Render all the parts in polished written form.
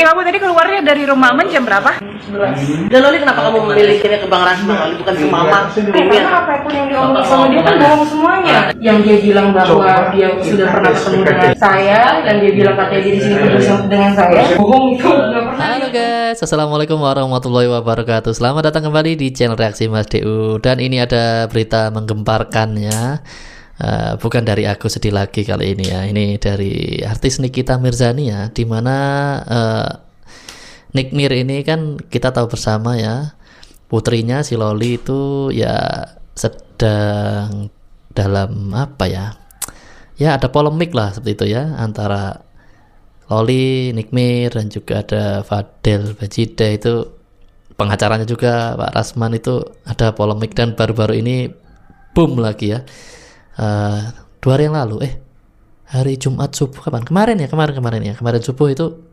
Kamu tadi keluarnya dari rumah Aman jam berapa? 11. Dan Loli kenapa kamu memilikinya ke Bang Rasman, Loli, bukan ke Mama? Karena apapun yang diomongin sama dia kan bohong semuanya. Yang dia bilang bahwa dia sudah pernah ketemu dengan saya dan dia bilang katanya dia di sini bersama dengan saya. Bohong itu nggak pernah. Halo guys, assalamualaikum warahmatullahi wabarakatuh. Selamat datang kembali di channel Reaksi Mas DU. Dan ini ada berita menggemparkan ya. Bukan dari aku sedih lagi kali ini ya. Ini dari artis Nikita Mirzani ya. Dimana Nick Mir ini kan kita tahu bersama ya, putrinya si Loli itu ya sedang dalam apa ya, ya ada polemik lah seperti itu ya, antara Loli, Nick Mir, dan juga ada Fadel Bajida itu pengacaranya juga Pak Rasman, itu ada polemik. Dan baru-baru ini boom lagi ya, 2 hari yang lalu, hari Jumat subuh, kemarin subuh itu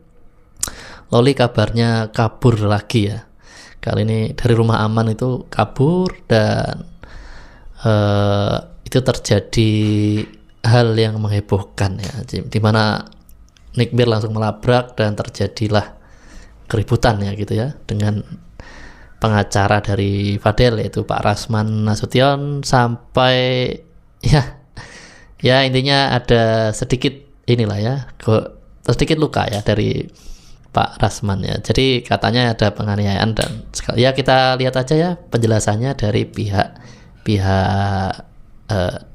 Loli kabarnya kabur lagi ya. Kali ini dari rumah aman itu kabur, dan itu terjadi hal yang menghebohkan ya, dimana Nick Mir langsung melabrak dan terjadilah keributan ya gitu ya, dengan pengacara dari Fadel yaitu Pak Rasman Nasution, sampai ya intinya ada sedikit inilah ya, sedikit luka ya dari Pak Rasman ya. Jadi katanya ada penganiayaan, dan ya kita lihat aja ya penjelasannya dari pihak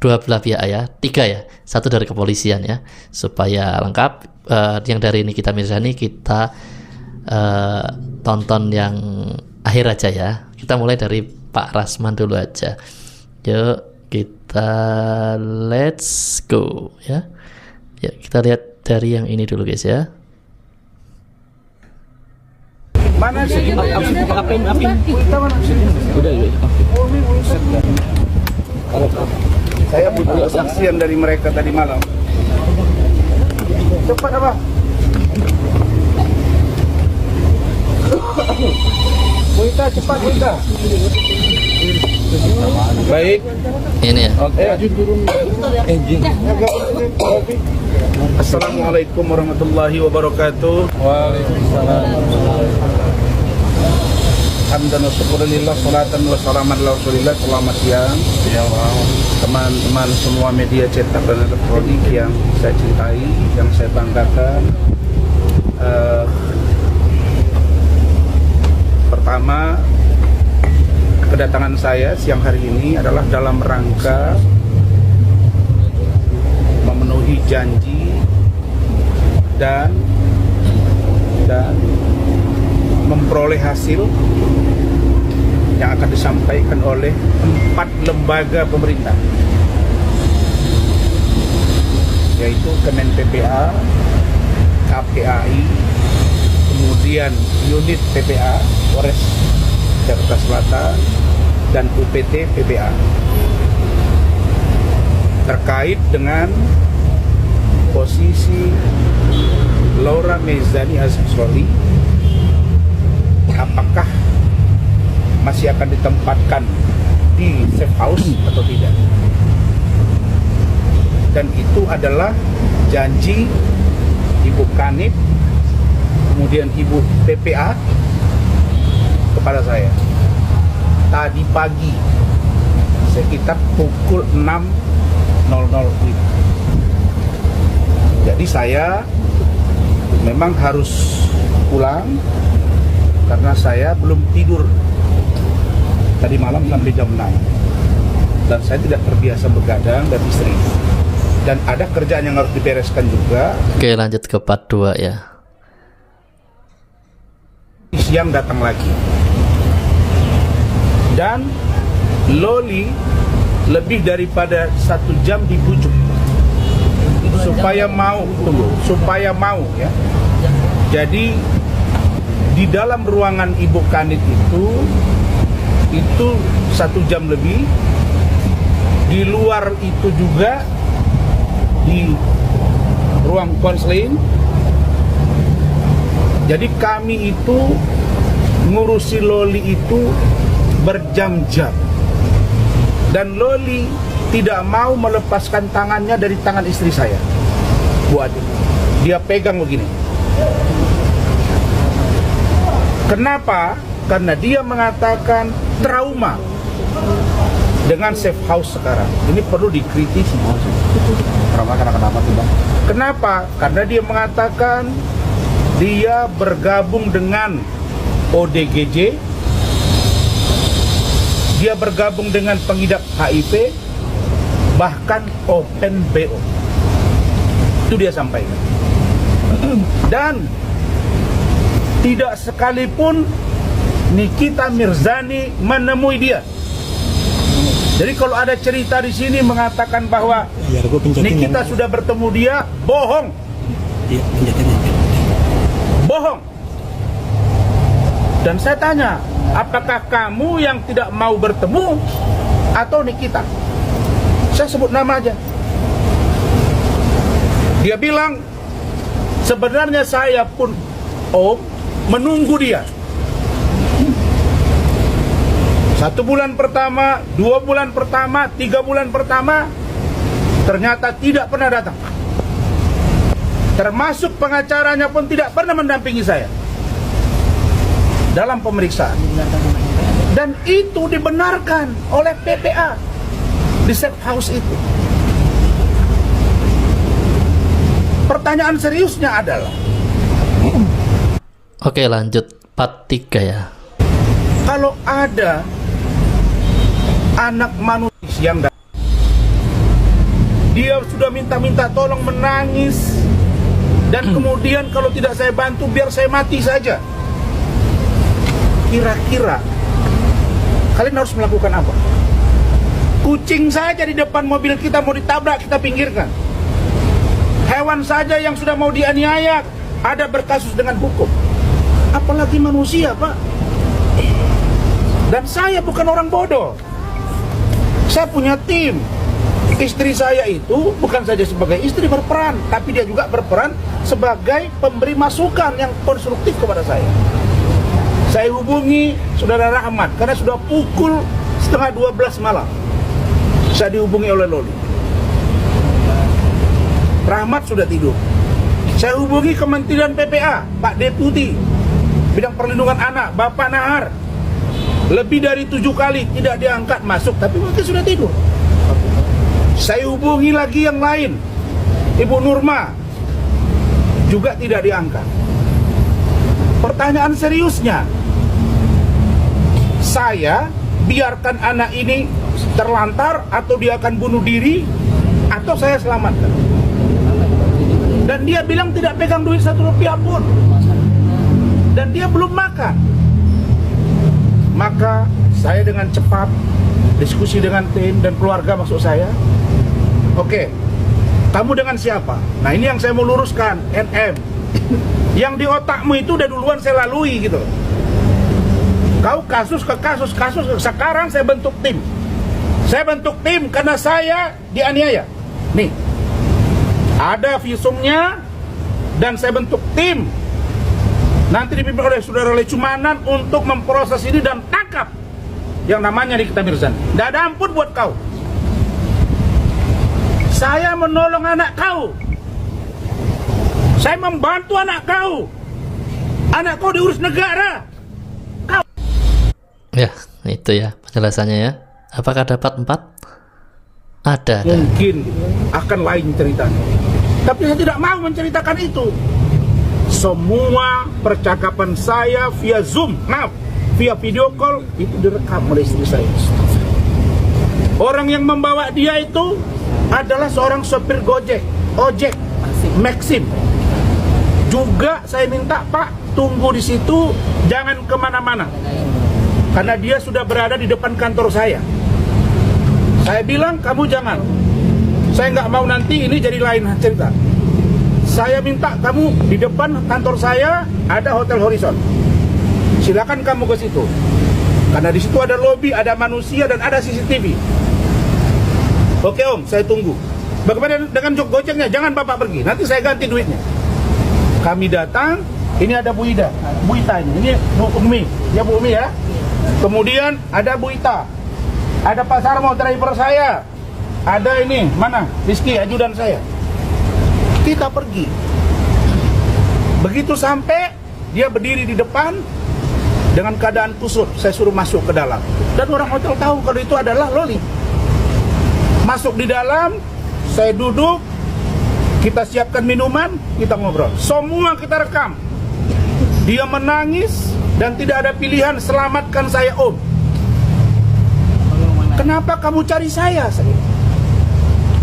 dua belah pihak ya, 3 ya, 1 dari kepolisian ya, supaya lengkap. Yang dari Nikita Mirzani kita tonton yang akhir aja ya. Kita mulai dari Pak Rasman dulu aja. Yuk kita let's go ya. Ya kita lihat dari yang ini dulu guys ya. Mana sih? Apin. Udah. Saya butuh kesaksian dari mereka tadi malam. Cepat apa? Cepat. Baik. Ini ya. Oke. Assalamualaikum warahmatullahi wabarakatuh. Waalaikumsalam. Hamdan wa syukurillah, salatan wa salaman ala rasulillah. Selamat siang teman-teman semua media cetak dan elektronik yang saya cintai, yang saya banggakan. Pertama, kedatangan saya siang hari ini adalah dalam rangka memenuhi janji dan memperoleh hasil yang akan disampaikan oleh 4 lembaga pemerintah, yaitu Kemen PPA, KPAI, kemudian unit PPA Polres Jakarta Selatan, dan UPT PPA, terkait dengan posisi Laura Mirzani Azizroli, apakah masih akan ditempatkan di safe house atau tidak. Dan itu adalah janji Ibu Kanit, kemudian Ibu PPA kepada saya tadi pagi sekitar pukul 6.00. Jadi saya memang harus pulang karena saya belum tidur tadi malam sampai jam 6, dan saya tidak terbiasa begadang dan istri, dan ada kerjaan yang harus dibereskan juga. Oke, lanjut ke part 2 ya. Siang datang lagi, dan Loli lebih daripada 1 jam dibujuk supaya mau ya. Jadi di dalam ruangan Ibu Kanit itu 1 jam lebih. Di luar itu juga di ruang konseling. Jadi kami itu ngurusi Loli itu berjam-jam, dan Loli tidak mau melepaskan tangannya dari tangan istri saya, Bu Adi. Dia pegang begini. Kenapa? Karena dia mengatakan trauma dengan safe house sekarang. Ini perlu dikritisi. Trauma karena kenapa tuh Bang? Kenapa? Karena dia mengatakan dia bergabung dengan ODGJ, dia bergabung dengan pengidap HIV, bahkan Open BO. Itu dia sampaikan. Dan tidak sekalipun Nikita Mirzani menemui dia. Jadi kalau ada cerita di sini mengatakan bahwa Nikita sudah bertemu dia, bohong. Bohong. Dan saya tanya, apakah kamu yang tidak mau bertemu atau Nikita? Saya sebut nama aja. Dia bilang, sebenarnya saya pun Om menunggu dia. 1 bulan pertama, 2 bulan pertama, 3 bulan pertama, ternyata tidak pernah datang. Termasuk pengacaranya pun tidak pernah mendampingi saya dalam pemeriksaan. Dan itu dibenarkan oleh PPA di safe house itu. Pertanyaan seriusnya adalah, Oke, lanjut part 3 ya. kalau ada anak manusia yang dia sudah minta-minta tolong, menangis, dan kemudian kalau tidak saya bantu biar saya mati saja, kira-kira kalian harus melakukan apa? Kucing saja di depan mobil kita mau ditabrak, kita pinggirkan. Hewan saja yang sudah mau dianiaya ada berkasus dengan hukum, apalagi manusia, Pak. Dan saya bukan orang bodoh. Saya punya tim. Istri saya itu bukan saja sebagai istri berperan, tapi dia juga berperan sebagai pemberi masukan yang konstruktif kepada saya. Saya hubungi Saudara Rahmat karena sudah pukul 11:30 malam. Saya dihubungi oleh Loli. Rahmat sudah tidur. Saya hubungi Kementerian PPA, Pak Deputi Bidang Perlindungan Anak, Bapak Nahar. Lebih dari 7 kali tidak diangkat masuk, tapi mungkin sudah tidur. Saya hubungi lagi yang lain, Ibu Nurma, juga tidak diangkat. Pertanyaan seriusnya, saya biarkan anak ini terlantar atau dia akan bunuh diri, atau saya selamatkan? Dan dia bilang tidak pegang duit 1 rupiah pun, dan dia belum makan. Maka saya dengan cepat diskusi dengan tim dan keluarga, maksud saya, oke, kamu dengan siapa? Nah, ini yang saya mau luruskan, NM. Yang di otakmu itu udah duluan saya lalui gitu. Kau kasus ke kasus, sekarang saya bentuk tim. Saya bentuk tim karena saya dianiaya. Nih, ada visumnya, dan saya bentuk tim. Nanti dipimpin oleh Saudara Lecumanan untuk memproses ini dan tangkap yang namanya Nikita Mirzani. Tidak ada ampun buat kau. Saya menolong anak kau. Saya membantu anak kau. Anak kau diurus negara. Kau. Ya, itu ya penjelasannya ya. Apakah dapat 4? Ada. Mungkin akan lain ceritanya. Tapi saya tidak mau menceritakan itu. Semua percakapan saya via Zoom, via video call, itu direkam oleh istri saya. Orang yang membawa dia itu adalah seorang sopir ojek, Maxim. Juga saya minta, Pak, tunggu di situ, jangan kemana-mana, karena dia sudah berada di depan kantor saya. Saya bilang, kamu jangan. Saya nggak mau nanti ini jadi lain cerita. Saya minta kamu di depan kantor saya ada Hotel Horizon. Silakan kamu ke situ. Karena di situ ada lobi, ada manusia, dan ada CCTV. Oke Om, saya tunggu. Bagaimana dengan Gojeknya? Jangan Bapak pergi, nanti saya ganti duitnya. Kami datang, ini ada Bu Ida, Bu Ita ini Bu Umi, ya Bu Umi ya. Kemudian ada Bu Ita, ada Pak Sarmo driver saya, ada ini mana Rizky ajudan saya. Kita pergi. Begitu sampai, dia berdiri di depan, Dengan keadaan kusut, saya suruh masuk ke dalam. Dan orang hotel tahu kalau itu adalah Loli. Masuk di dalam, saya duduk, kita siapkan minuman, kita ngobrol. Semua kita rekam. Dia menangis dan tidak ada pilihan, selamatkan saya Om. Kenapa kamu cari saya?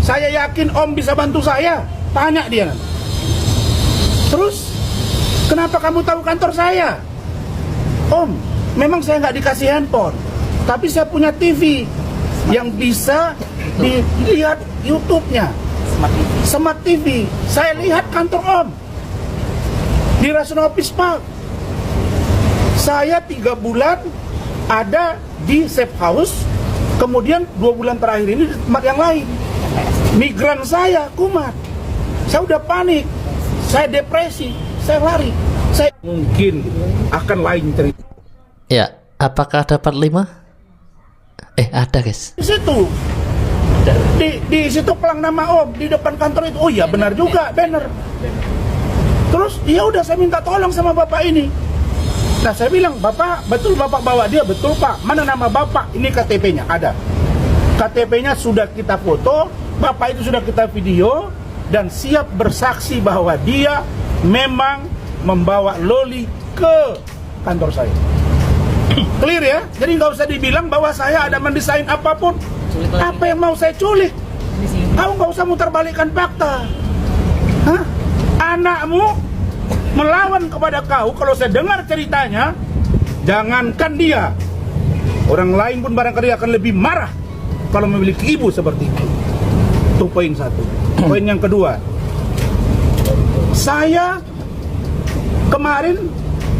Saya yakin Om bisa bantu saya. Tanya dia. Terus, kenapa kamu tahu kantor saya? Om, memang saya nggak dikasih handphone, tapi saya punya TV yang bisa dilihat YouTube-nya. Smart TV. Saya lihat kantor Om di Rason Office Park. Saya 3 bulan ada di safe house, kemudian 2 bulan terakhir ini di tempat yang lain. Migran saya kumat, saya udah panik, saya depresi, saya lari. Saya mungkin akan lain cerita. Ya, apakah dapat 5? Ada guys. Di situ, di situ pelang nama Om di depan kantor itu. Oh iya benar juga, banner. Terus ya udah saya minta tolong sama bapak ini. Nah saya bilang, Bapak, betul Bapak bawa dia? Betul Pak. Mana nama Bapak? Ini KTP-nya, ada. KTP-nya sudah kita foto, Bapak itu sudah kita video, dan siap bersaksi bahwa dia memang membawa Loli ke kantor saya. Clear ya? Jadi nggak usah dibilang bahwa saya ada mendesain apapun. Apa yang mau saya culik? Kau nggak usah muterbalikkan fakta. Hah? Anakmu melawan kepada kau. Kalau saya dengar ceritanya, jangankan dia, orang lain pun barangkali akan lebih marah kalau memiliki ibu seperti itu. Itu poin 1. Poin yang kedua, saya kemarin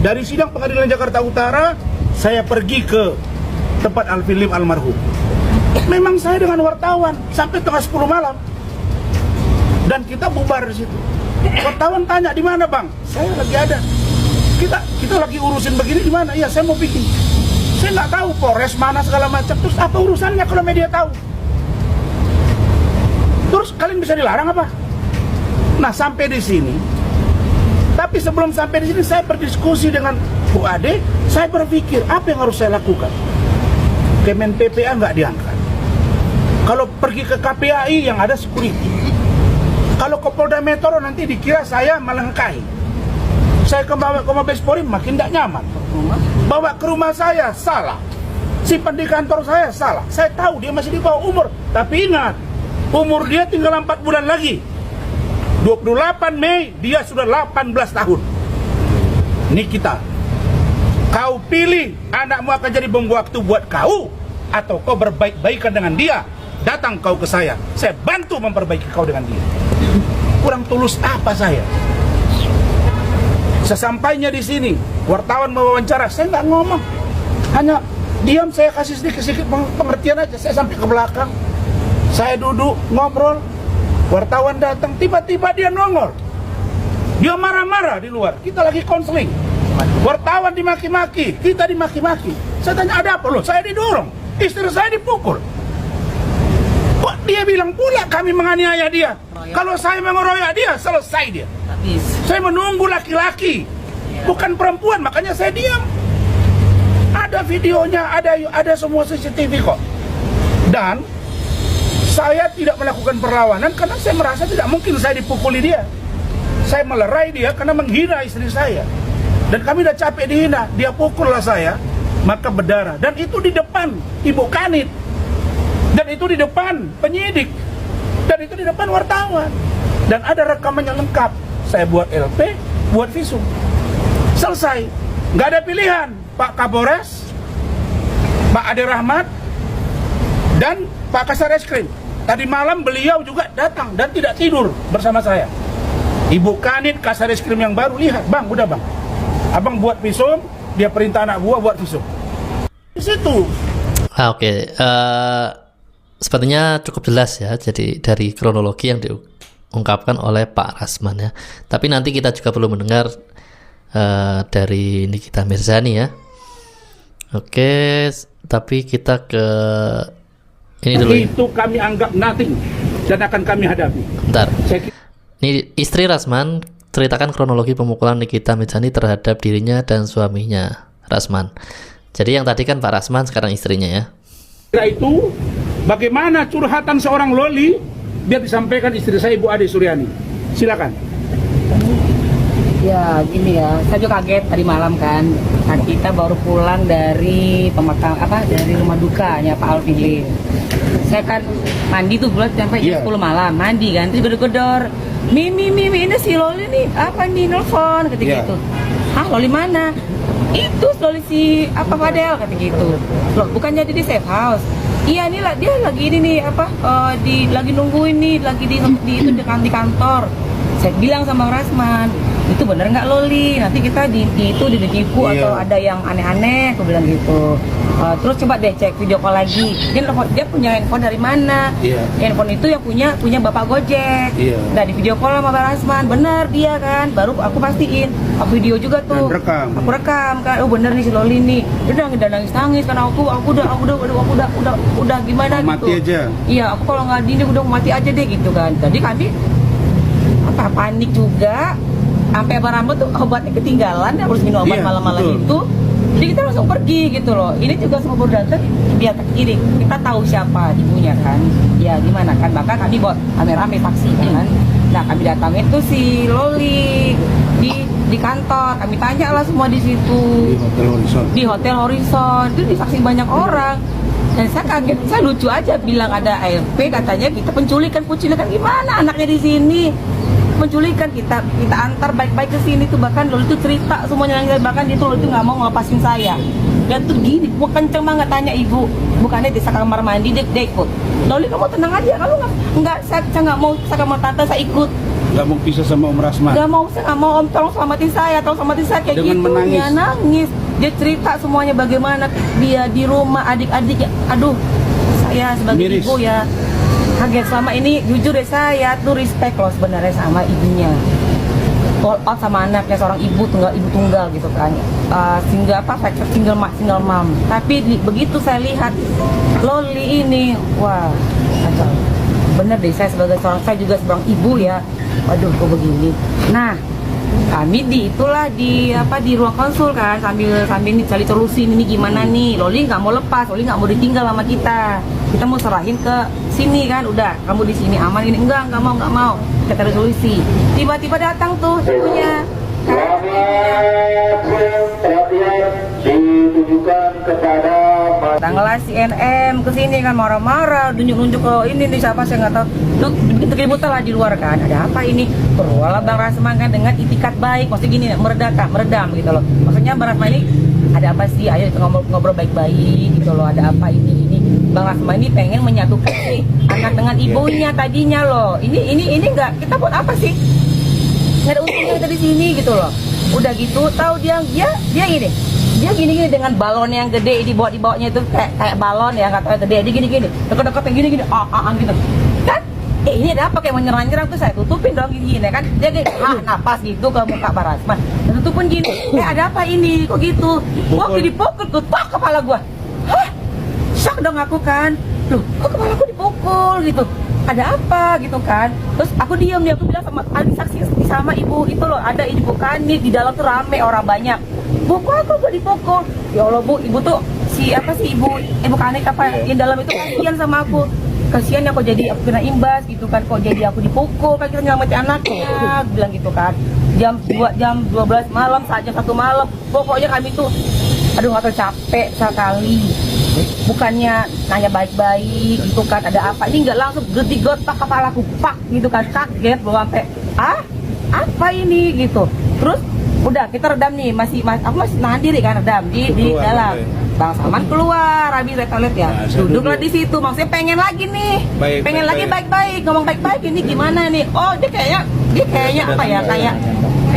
dari sidang pengadilan Jakarta Utara, saya pergi ke tempat Alfilim almarhum. Memang saya dengan wartawan sampai tengah 10 malam, dan kita bubar di situ. Wartawan tanya, di mana Bang? Saya lagi ada. Kita lagi urusin begini, di mana? Iya, saya mau bikin. Saya nggak tahu Polres mana segala macam. Terus apa urusannya kalau media tahu? Terus kalian bisa dilarang apa? Nah sampai di sini. Tapi sebelum sampai di sini saya berdiskusi dengan Bu Ade. Saya berpikir apa yang harus saya lakukan. Kemen PPA nggak diangkat. Kalau pergi ke KPAI yang ada security. Kalau ke Polda Metro nanti dikira saya melengkai. Saya ke Mabes Polri makin tidak nyaman. Bawa ke rumah saya salah. Simpan di kantor saya salah. Saya tahu dia masih di bawah umur. Tapi ingat, umur dia tinggal 4 bulan lagi. 28 Mei dia sudah 18 tahun. Ini kita. Kau pilih anakmu akan jadi bom waktu buat kau, atau kau berbaik-baikan dengan dia. Datang kau ke saya bantu memperbaiki kau dengan dia. Kurang tulus apa saya? Sesampainya di sini, wartawan mewawancara, saya nggak ngomong, hanya diam. Saya kasih sedikit pengertian aja. Saya sampai ke belakang, saya duduk ngobrol. Wartawan datang, tiba-tiba dia nongol. Dia marah-marah di luar. Kita lagi konseling. Wartawan dimaki-maki, kita dimaki-maki. Saya tanya, ada apa? Loh, saya didorong, istri saya dipukul. Kok dia bilang pula kami menganiaya dia? Kalau saya mengeroyok dia, selesai dia. Saya menunggu laki-laki, bukan perempuan, makanya saya diam. Ada videonya, ada semua CCTV kok. Dan saya tidak melakukan perlawanan karena saya merasa tidak mungkin saya dipukuli dia. Saya melerai dia karena menghina istri saya. Dan kami udah capek dihina, dia pukullah saya, maka berdarah. Dan itu di depan Ibu Kanit. Dan itu di depan penyidik. Dan itu di depan wartawan. Dan ada rekaman yang lengkap. Saya buat LP, buat visum. Selesai. Nggak ada pilihan. Pak Kapolres, Pak Ade Rahmat, dan Pak Kasar Eskrim. Tadi malam beliau juga datang dan tidak tidur bersama saya. Ibu Kanit, Kasar Eskrim yang baru, lihat, Bang, udah Bang. Abang buat visum, dia perintah anak buah buat visum. Di situ. Oke. Sepertinya cukup jelas ya. Jadi dari kronologi yang diungkapkan oleh Pak Rasman ya. Tapi nanti kita juga perlu mendengar dari Nikita Mirzani ya. Oke, tapi kita ke ini dulu. Itu kami anggap nothing dan akan kami hadapi. Bentar. Ini istri Rasman ceritakan kronologi pemukulan Nikita Mirzani terhadap dirinya dan suaminya. Rasman. Jadi yang tadi kan Pak Rasman, sekarang istrinya ya. Itu bagaimana curhatan seorang Loli biar disampaikan istri saya Ibu Ade Suryani. Silakan. Ya gini ya, saya juga kaget tadi malam kan. Nah, kita baru pulang dari dari rumah dukanya Pak Alvin. Saya kan mandi tuh bulan sampai jam 10 malam mandi kan, terus gedor-gedor. Mimi ini si Loli nih apa nih nelfon ketika itu. Ah Loli mana? Itu Loli si Fadel kata gitu. Loh bukannya di safe house? Iya nih lah dia lagi ini nih lagi nungguin nih lagi di kantor. Saya bilang sama Rasman, itu bener nggak Loli? Nanti kita ditipu atau ada yang aneh-aneh, aku bilang gitu. Terus coba deh cek video call lagi. Dia punya handphone dari mana? Handphone itu yang punya bapak Gojek. Nah di video call sama Pak Rasman, bener dia kan. Baru aku pastiin, aku video juga tuh. Aku rekam kan. Oh bener nih si Loli nih. Dia udah nangis kan aku udah gimana mati gitu. Aja. Iya aku kalau nggak ini udah mati aja deh gitu kan. Jadi kami panik juga. Sampai Abang Rambut tuh obatnya ketinggalan, harus minum obat malam-malam itu. Jadi kita langsung pergi gitu loh. Ini juga semua baru datang biar kiri. Kita tahu siapa ibunya kan. Ya gimana kan, bahkan kami buat rame-rame taksi kan. Nah kami datangin tuh si Loli di kantor. Kami tanya lah semua di situ. Di Hotel Horizon. Itu disaksi banyak orang. Dan saya kaget, saya lucu aja bilang ada ARP, katanya kita penculikan gimana anaknya di sini. Penculikan kita antar baik-baik ke sini tuh, bahkan Loli itu cerita semuanya, bahkan dia tuh nggak mau ngelepasin saya. Dan tuh gini, gua kenceng banget tanya ibu, bukannya di kamar mandi dia ikut. Loli kamu tenang aja, kalau nggak saya nggak mau sama tante saya ikut. Nggak mau pisah sama Om Rasman. Nggak mau, saya nggak mau Om, tolong selamatin saya kayak dengan gitu. Menangis. Dia nangis, dia cerita semuanya bagaimana dia di rumah adik-adik. Aduh, saya sebagai Miris. ibu ya kaget. Selama ini jujur ya saya tuh respect loh sebenarnya sama ibunya, all out sama anaknya, seorang ibu tunggal gitu kan, single mom. Tapi begitu saya lihat Loli ini, wah kacau. Bener deh, saya juga seorang ibu ya, waduh kok begini. Nah kami di ruang konsul kan, sambil nih cari solusi ini gimana nih. Loli nggak mau lepas, Loli nggak mau ditinggal sama kita mau serahin ke sini kan. Udah kamu di sini aman ini, enggak mau kita cari solusi. Tiba-tiba datang tuh ibunya. Ditujukan kepada tanggal CNM kesini kan, marah-marah, nunjuk ke ini nih siapa saya nggak tahu. Begitu keributan lah di luar kan, ada apa ini? Keluarlah Bang Rasman kan dengan itikat baik, maksudnya gini, meredam gitu loh. Maksudnya Bang Rasman ini ada apa sih? Ayo ngobrol baik-baik gitu loh. Ada apa ini? Bang Rasman ini pengen menyatukan nih anak dengan ibunya tadinya loh. Ini nggak, kita buat apa sih? Nggak ada untungnya dari sini gitu loh. Udah gitu tahu dia gini. Dia gini dengan balon yang gede dibawanya itu kayak balon ya, katanya gede. Dia gini deket-deket yang gini gitu kan. Ini ada apa kayak menyerang-nyerang tuh, saya tutupin dong gini kan. Dia napas gitu ke muka Pak Rasman. Dan tutupin gini. Ada apa ini? Kok gitu? Waktu dipukul ketok kepala gua. Hah? Shock dong aku kan. Loh, kok kepala aku dipukul gitu? Ada apa gitu kan? Terus aku diam dia, aku bilang sama saksi sama ibu itu loh, ada ibu kanit di dalam tuh rame orang banyak. Bu, kok aku dipukul? Ya Allah Bu, ibu tuh ibu kanit apa yang dalam itu kasihan sama aku. Kasihan ya kok jadi aku kena imbas gitu kan, kok jadi aku dipukul kan, kita nyelamatin anaknya, bilang gitu kan. Jam 12 malam, saat jam 1 malam, pokoknya kami tuh aduh nggak tahu, capek sekali. Bukannya nanya baik-baik gitu kan, ada apa ini, nggak langsung getik-getak kepalaku pak gitu kan, kaget bawa sampai apa ini gitu. Terus udah kita redam nih, aku masih nahan diri kan, redam di dalam. Bang Salman keluar, habis toilet ya, duduklah di situ. Maksudnya pengen lagi nih, pengen lagi baik-baik, ngomong baik-baik. Ini gimana nih? Oh dia kayaknya apa ya, kayak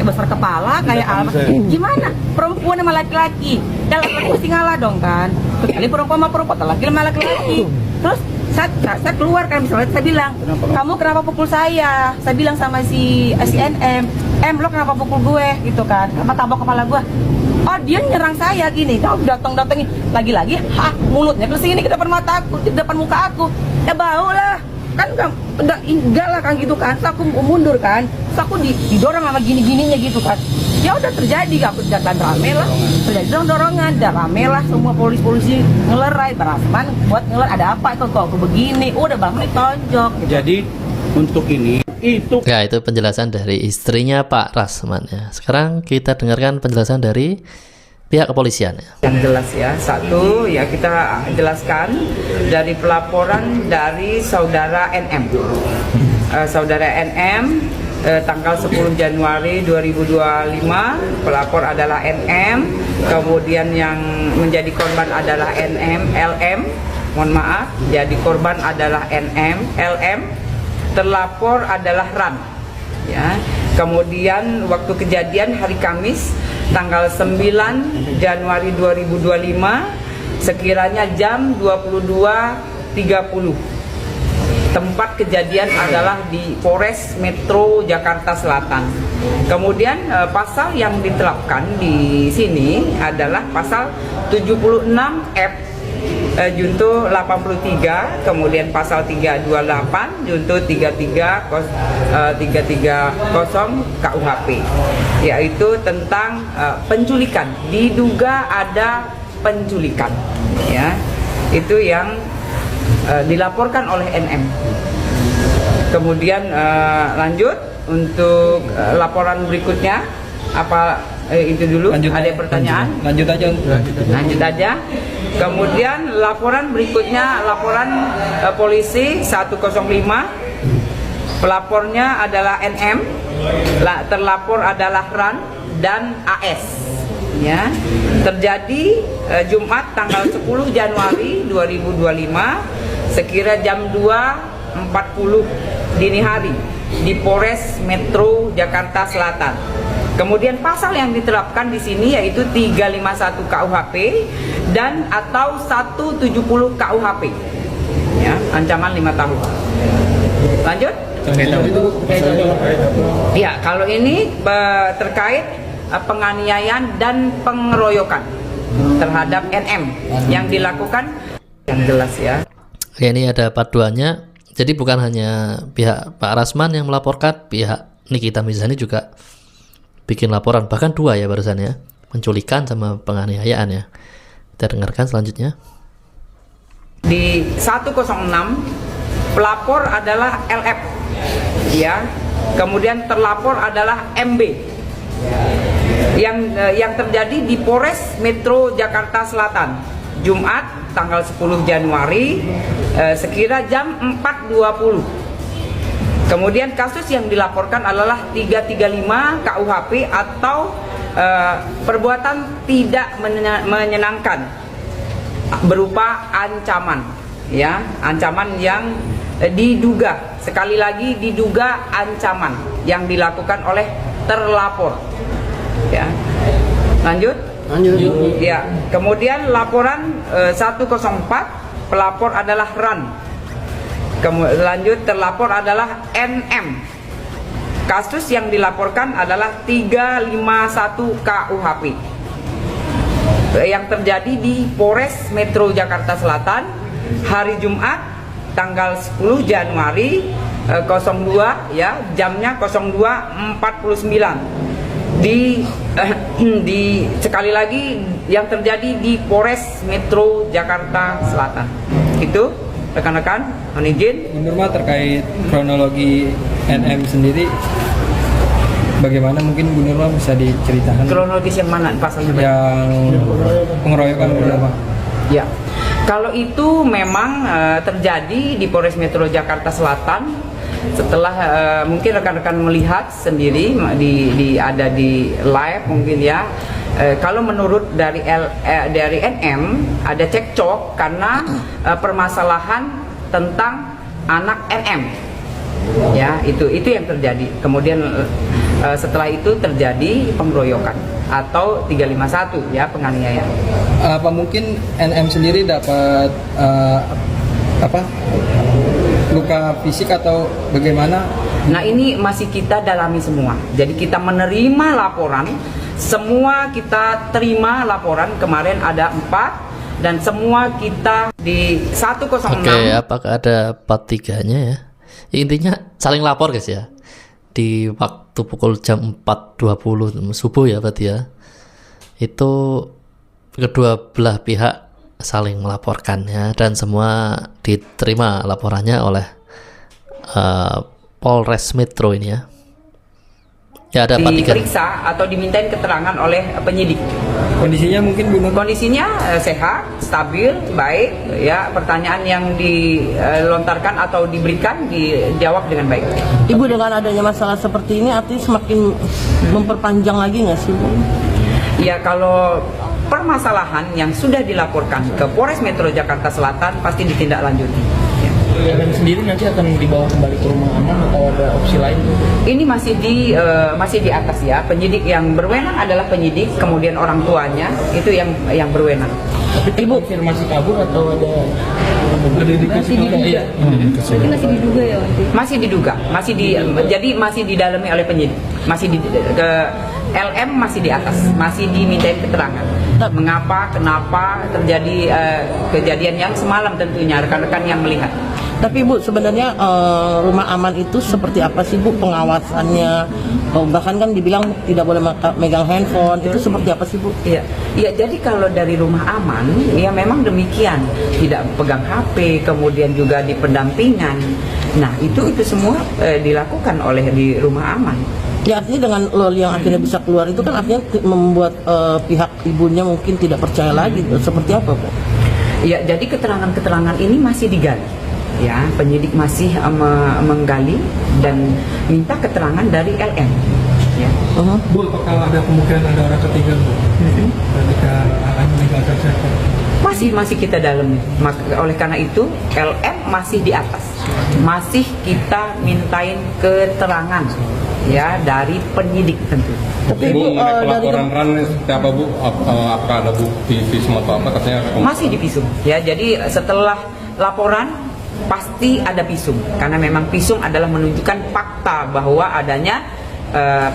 besar kepala, kayak apa? Gimana? Perempuan sama laki-laki, ya laki-laki mesti ngalah dong kan. Kecuali perempuan sama perempuan, laki sama laki-laki. Terus saya keluar kan, misalnya saya bilang, kamu kenapa pukul saya? Saya bilang sama si NM, lo kenapa pukul gue gitu kan? Kenapa tabok kepala gue? Oh dia nyerang saya gini, datang-datangin lagi-lagi, mulutnya ke sini ke depan mata aku, di depan muka aku, ya bau lah, kan enggak lah kan gitu kan, so aku mundur kan, so aku didorong sama gini-gininya gitu kan, Ya udah terjadi, dan rame lah, terjadi dorongan, dan rame lah semua polisi ngelerai, Rasman buat ada apa itu kok begini, udah Bang tonjok. Gitu. Jadi untuk ini itu Ya, itu penjelasan dari istrinya Pak Rasman ya. Sekarang kita dengarkan penjelasan dari pihak kepolisian ya. Yang jelas ya, satu ya kita jelaskan dari pelaporan dari saudara NM. Saudara NM tanggal 10 Januari 2025, pelapor adalah NM, kemudian yang menjadi korban adalah NM, LM, mohon maaf, jadi korban adalah NM, LM, terlapor adalah RAN. Ya. Kemudian waktu kejadian hari Kamis tanggal 9 Januari 2025 sekiranya jam 22.30. Tempat kejadian adalah di Polres Metro Jakarta Selatan. Kemudian pasal yang diterapkan di sini adalah pasal 76F junto 83, kemudian pasal 328 junto 330 KUHP, yaitu tentang penculikan, diduga ada penculikan, ya. Itu yang dilaporkan oleh NM. Kemudian lanjut untuk laporan berikutnya, apa itu dulu? Lanjut, ada pertanyaan? Lanjut aja. Lanjut aja. Kemudian laporan berikutnya, laporan polisi 105. Pelapornya adalah NM, terlapor adalah RAN dan AS. Ya, terjadi Jumat tanggal 10 Januari 2025 sekira jam 2.40 dini hari di Polres Metro Jakarta Selatan. Kemudian pasal yang diterapkan di sini yaitu 351 KUHP dan atau 170 KUHP. Ya, ancaman 5 tahun. Lanjut? Ya, kalau ini terkait penganiayaan dan pengeroyokan terhadap NM yang dilakukan, yang jelas ya. Ya, ini ada paduannya. Jadi bukan hanya pihak Pak Rasman yang melaporkan, pihak Nikita Mirzani juga bikin laporan, bahkan 2 ya barusan ya, penculikan sama penganiayaan ya. Kita dengarkan selanjutnya. Di 106 pelapor adalah LF, ya. Kemudian terlapor adalah MB. Yang terjadi di Polres Metro Jakarta Selatan Jumat tanggal 10 Januari sekira jam 4.20. Kemudian kasus yang dilaporkan adalah 335 KUHP atau perbuatan tidak menyenangkan berupa ancaman, ya, ancaman yang diduga, sekali lagi diduga ancaman yang dilakukan oleh terlapor. Ya. Lanjut? Ya. Kemudian laporan 104, pelapor adalah RAN. Lanjut, terlapor adalah NM. Kasus yang dilaporkan adalah 351 KUHP yang terjadi di Polres Metro Jakarta Selatan hari Jumat tanggal 10 Januari 02, ya, jamnya 02.49 di sekali lagi yang terjadi di Polres Metro Jakarta Selatan. Itu rekan-rekan, mohon izin. Bu Nurma, terkait kronologi NM sendiri, bagaimana mungkin Bu Nurma bisa diceritakan? Kronologis yang mana pasalnya? Yang pengeroyokan Bu Nurma. Ya, kalau itu memang terjadi di Polres Metro Jakarta Selatan. Setelah mungkin rekan-rekan melihat sendiri ada di live mungkin ya. Kalau menurut dari NM ada cekcok karena permasalahan tentang anak NM. Ya, itu yang terjadi. Kemudian setelah itu terjadi pengeroyokan atau 351, ya, penganiayaan. Apa mungkin NM sendiri dapat luka fisik atau bagaimana? Nah, ini masih kita dalami semua. Jadi kita menerima laporan, semua kita terima laporan. Kemarin ada 4 dan semua kita di 106. Oke, apakah ada part 3-nya ya? Intinya saling lapor guys ya. di waktu pukul jam 4.20 subuh ya berarti ya, itu kedua belah pihak saling melaporkan ya, dan semua diterima laporannya oleh Polres Metro ini ya. Ya, ada 43. Diperiksa atau dimintain keterangan oleh penyidik. Kondisinya mungkin Bu Nur? Kondisinya sehat, stabil, baik. Ya, pertanyaan yang dilontarkan atau diberikan dijawab dengan baik. Ibu, dengan adanya masalah seperti ini artinya semakin memperpanjang lagi nggak sih Bu? Ya, kalau permasalahan yang sudah dilaporkan ke Polres Metro Jakarta Selatan pasti ditindaklanjuti. Ya. LM sendiri nanti akan dibawa kembali ke rumah aman atau ada opsi lain? Ini masih di atas ya. Penyidik yang berwenang adalah penyidik, kemudian orang tuanya itu yang berwenang. Tapi Ibu konfirmasi kabur atau ada masih diduga? Masih diduga ya? Masih diduga, jadi masih didalami oleh penyidik. LM masih di atas, masih dimintain keterangan. Mengapa, kenapa terjadi kejadian yang semalam, tentunya rekan-rekan yang melihat. Tapi Bu, sebenarnya rumah aman itu seperti apa sih Bu pengawasannya? Bahkan kan dibilang tidak boleh megang handphone, itu seperti apa sih Bu? Iya, jadi kalau dari rumah aman, ya memang demikian. Tidak pegang HP, kemudian juga di pendampingan. Nah, itu semua dilakukan oleh di rumah aman. Ya, artinya dengan Loli yang akhirnya bisa keluar itu kan artinya membuat pihak ibunya mungkin tidak percaya lagi. Seperti apa Bu? Ya, jadi keterangan-keterangan ini masih digali. Ya, penyidik masih menggali dan minta keterangan dari LM. Ya. Bu, apakah ada kemungkinan ada orang ketiga Bu? Ketika akan meninggalkan server? Masih kita dalami. Oleh karena itu LM masih di atas. Masih kita mintain keterangan ya dari penyidik tentu. Tapi Bu, dari pelaporan siapa Bu? Apakah ada bukti visum atau apa katanya? Masih di visum. Ya, jadi setelah laporan pasti ada visum, karena memang visum adalah menunjukkan fakta bahwa adanya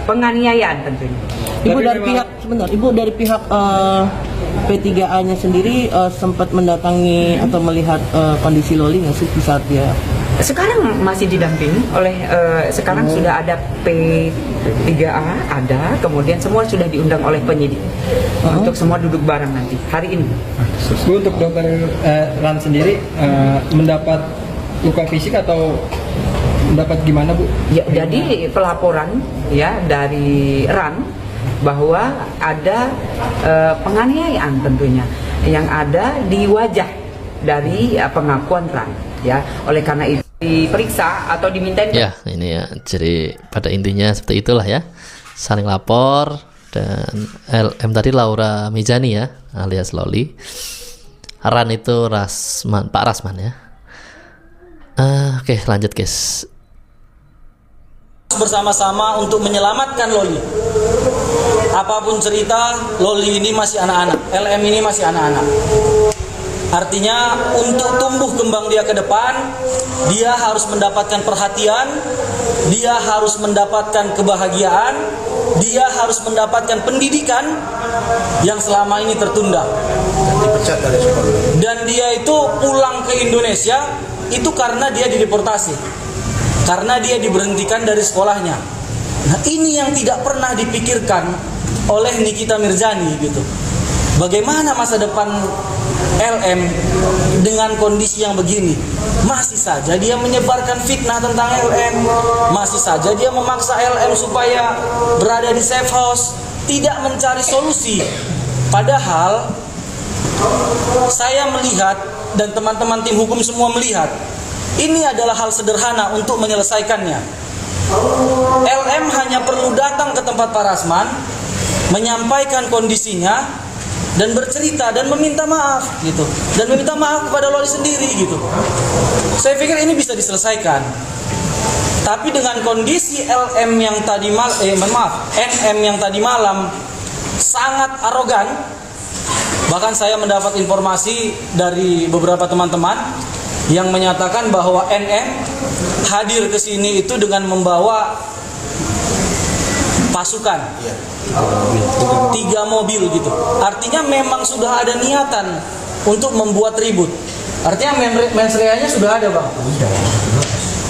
penganiayaan tentunya. Ibu dari pihak P3A-nya sendiri sempat mendatangi atau melihat kondisi Loli nggak sih di saat dia? Sekarang masih didampingi oleh sekarang sudah ada P3A ada, kemudian semua sudah diundang oleh penyidik untuk semua duduk bareng nanti hari ini. Bu, untuk dokter Ran sendiri mendapat luka fisik atau mendapat gimana Bu? Ya, jadi pelaporan ya dari Ran bahwa ada penganiayaan tentunya yang ada di wajah dari pengakuan Ran ya. Oleh karena itu diperiksa atau dimintain. Ya, ini ya. Jadi pada intinya seperti itulah ya. Saling lapor, dan LM tadi Laura Mijani ya, alias Loli. Ran itu Pak Rasman ya. Oke, lanjut guys. Bersama-sama untuk menyelamatkan Loli. Apapun cerita, Loli ini masih anak-anak, LM ini masih anak-anak. Artinya untuk tumbuh kembang dia ke depan, dia harus mendapatkan perhatian, dia harus mendapatkan kebahagiaan, dia harus mendapatkan pendidikan yang selama ini tertunda. Dan dia itu pulang ke Indonesia itu karena dia dideportasi, karena dia diberhentikan dari sekolahnya. Nah, ini yang tidak pernah dipikirkan oleh Nikita Mirzani gitu. Bagaimana masa depan LM dengan kondisi yang begini? Masih saja dia menyebarkan fitnah tentang LM, masih saja dia memaksa LM supaya berada di safe house, tidak mencari solusi. Padahal saya melihat dan teman-teman tim hukum semua melihat, ini adalah hal sederhana untuk menyelesaikannya. LM hanya perlu datang ke tempat Pak Rasman, menyampaikan kondisinya dan bercerita dan meminta maaf gitu, dan meminta maaf kepada Loli sendiri gitu. Saya pikir ini bisa diselesaikan. Tapi dengan kondisi LM yang tadi NM yang tadi malam sangat arogan. Bahkan saya mendapat informasi dari beberapa teman-teman yang menyatakan bahwa NM hadir ke sini itu dengan membawa pasukan 3 mobil gitu. Artinya memang sudah ada niatan untuk membuat ribut. Artinya mensreanya sudah ada Bang.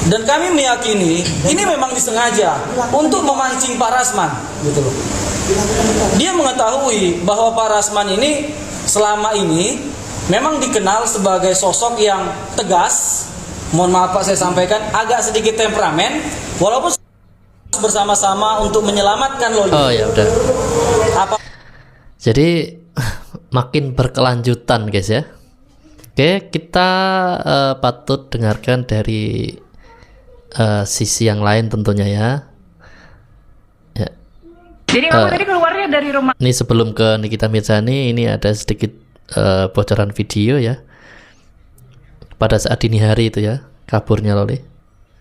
Dan kami meyakini ini memang disengaja untuk memancing Pak Rasman, gitu loh. Dia mengetahui bahwa Pak Rasman ini selama ini memang dikenal sebagai sosok yang tegas. Mohon maaf Pak, saya sampaikan agak sedikit temperamen, walaupun bersama-sama untuk menyelamatkan Loli. Oh ya udah. Apa? Jadi makin berkelanjutan guys ya. Oke, kita patut dengarkan dari sisi yang lain tentunya ya. Jadi kamu tadi keluarnya dari rumah Ini sebelum ke Nikita Mirzani, ini ada sedikit bocoran video ya. Pada saat dini hari itu ya, kaburnya Loli.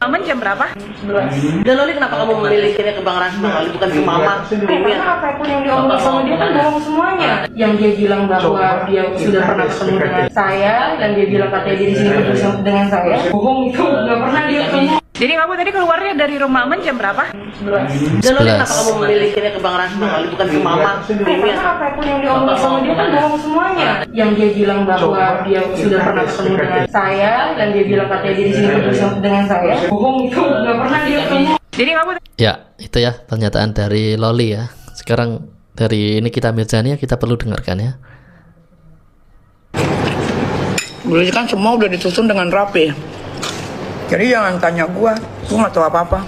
Aman jam berapa? 11. Dan Loli kenapa kamu memilikinya ke Bang Rasman, Loli, bukan ke Mama? Karena apapun yang diomongin sama dia kan bohong semuanya. Yang dia bilang bahwa dia sudah pernah ketemu dengan saya, dan dia bilang katanya dia di sini ketemu dengan saya, bohong itu, nggak pernah dia ketemu. Jadi kamu tadi keluarnya dari rumah Aman jam berapa? 11. Dan Loli kenapa kamu memilikinya ke Bang Rasman, Loli, bukan ke Mama? Karena apapun yang diomongin sama dia kan bohong semuanya. Yang dia bilang bahwa dia sudah pernah ketemu dengan saya, dan dia bilang katanya dia di sini ketemu dengan saya, bohong itu, nggak pernah dia ketemu. Jadi kamu Ya, itu ya pernyataan dari Loli ya. Sekarang dari Nikita Mirzani ya, kita perlu dengarkan ya. Dulu kan semua udah disusun dengan rapi. Jadi jangan tanya gua nggak tahu apa-apa.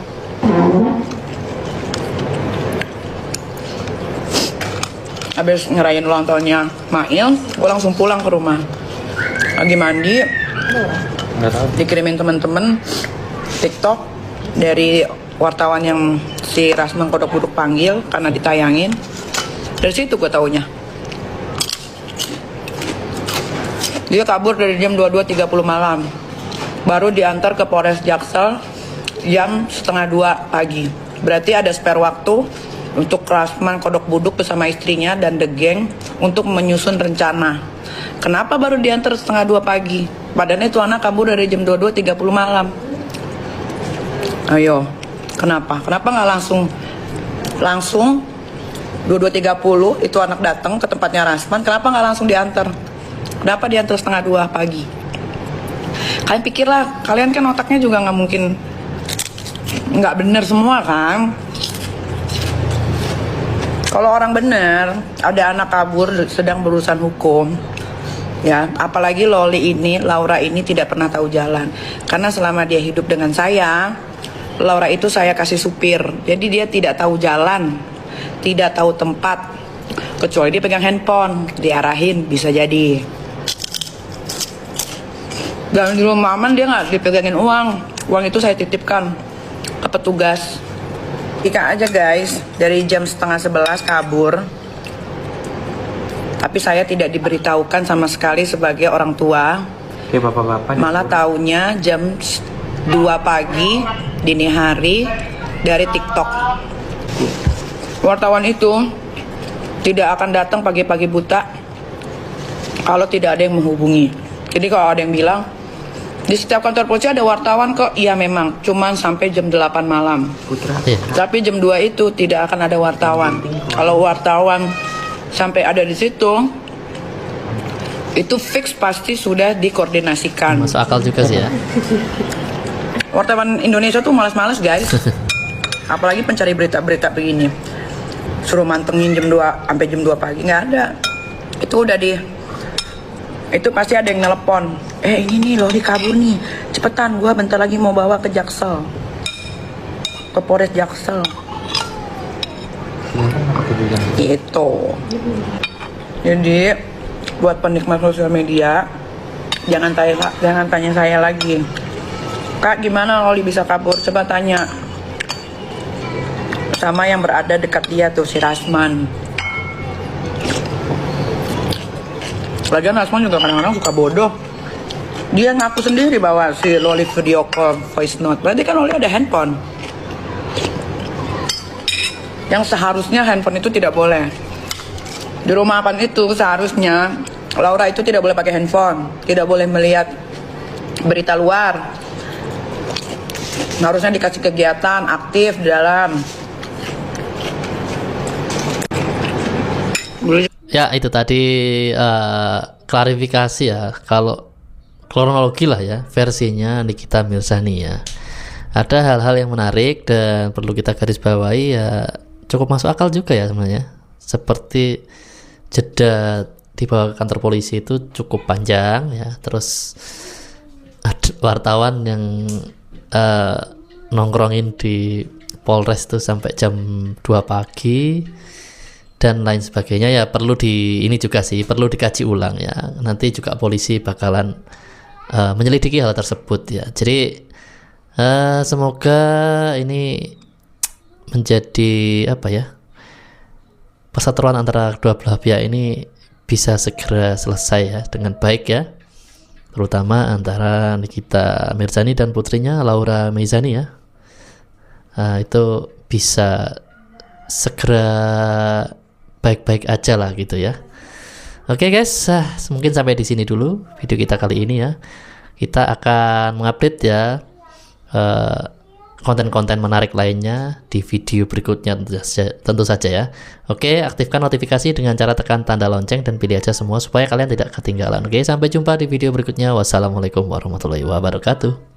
Habis ngerayain ulang tahunnya Mail, gua langsung pulang ke rumah. Lagi mandi, dikirimin temen-temen TikTok dari wartawan yang si Rasman Kodok Buduk panggil karena ditayangin. Dari situ gua taunya. Dia kabur dari jam 22.30 malam. Baru diantar ke Polres Jaksel jam 1:30 pagi. Berarti ada spare waktu untuk Rasman Kodok Buduk bersama istrinya dan The Gang untuk menyusun rencana. Kenapa baru diantar 1:30 pagi? Padahal itu anak kabur dari jam 22.30 malam. Ayo, kenapa? Kenapa nggak langsung 22.30 itu anak datang ke tempatnya Rasman? Kenapa nggak langsung diantar? Kenapa diantar 1:30 pagi? Kalian pikirlah, kalian kan otaknya juga nggak mungkin nggak bener semua kan? Kalau orang bener, ada anak kabur sedang berurusan hukum, ya. Apalagi Loli ini, Laura ini tidak pernah tahu jalan, karena selama dia hidup dengan saya, Laura itu saya kasih supir, jadi dia tidak tahu jalan, tidak tahu tempat, kecuali dia pegang handphone, diarahin bisa jadi. Dan di rumah Aman dia nggak dipegangin uang itu saya titipkan ke petugas. Ika aja guys, dari jam 10:30 kabur, tapi saya tidak diberitahukan sama sekali sebagai orang tua. Oke, bapak-bapak. Malah taunya jam 2 pagi dini hari dari TikTok. Wartawan itu tidak akan datang pagi-pagi buta kalau tidak ada yang menghubungi. Jadi kalau ada yang bilang di setiap kantor polisi ada wartawan kok, iya memang, cuman sampai jam 8 malam. Tapi jam 2 itu tidak akan ada wartawan. Kalau wartawan sampai ada di situ, itu fix pasti sudah dikoordinasikan. Masuk akal juga sih ya. Wartawan Indonesia tuh malas-malas guys. Apalagi pencari berita-berita begini. Suruh mantengin jam 2 sampai jam 2 pagi, nggak ada. Itu udah itu pasti ada yang nelpon. Ini nih Loli kabur nih. Cepetan, gua bentar lagi mau bawa ke Jaksel. Ke Polres Jaksel. Gitu. Jadi buat penikmat sosial media, jangan tanya saya lagi. Kak, gimana Loli bisa kabur? Coba tanya sama yang berada dekat dia tuh, si Rasman. Lagian Rasman juga kadang-kadang suka bodoh. Dia ngaku sendiri bahwa si Loli video call voice note. Berarti kan Loli ada handphone. Yang seharusnya handphone itu tidak boleh. Di rumah Apan itu seharusnya Laura itu tidak boleh pakai handphone, tidak boleh melihat berita luar. Harusnya dikasih kegiatan aktif di dalam. Ya itu tadi klarifikasi ya, kalau kronologi lah ya versinya Nikita Mirzani ya. ada hal-hal yang menarik dan perlu kita garis bawahi ya, cukup masuk akal juga ya sebenarnya. Seperti jeda dibawa ke kantor polisi itu cukup panjang ya, terus ada wartawan yang nongkrongin di Polres tuh sampai jam 2 pagi dan lain sebagainya ya, perlu ini juga sih perlu dikaji ulang ya. Nanti juga polisi bakalan menyelidiki hal tersebut ya. Jadi semoga ini menjadi apa ya, perseteruan antara kedua belah pihak ini bisa segera selesai ya dengan baik ya, terutama antara Nikita Mirzani dan putrinya Laura Meizani ya. Itu bisa segera baik-baik aja lah gitu ya. Oke guys, mungkin sampai di sini dulu video kita kali ini ya. Kita akan mengupdate ya konten-konten menarik lainnya di video berikutnya tentu saja ya. Oke, aktifkan notifikasi dengan cara tekan tanda lonceng dan pilih aja semua supaya kalian tidak ketinggalan. Oke, sampai jumpa di video berikutnya. Wassalamualaikum warahmatullahi wabarakatuh.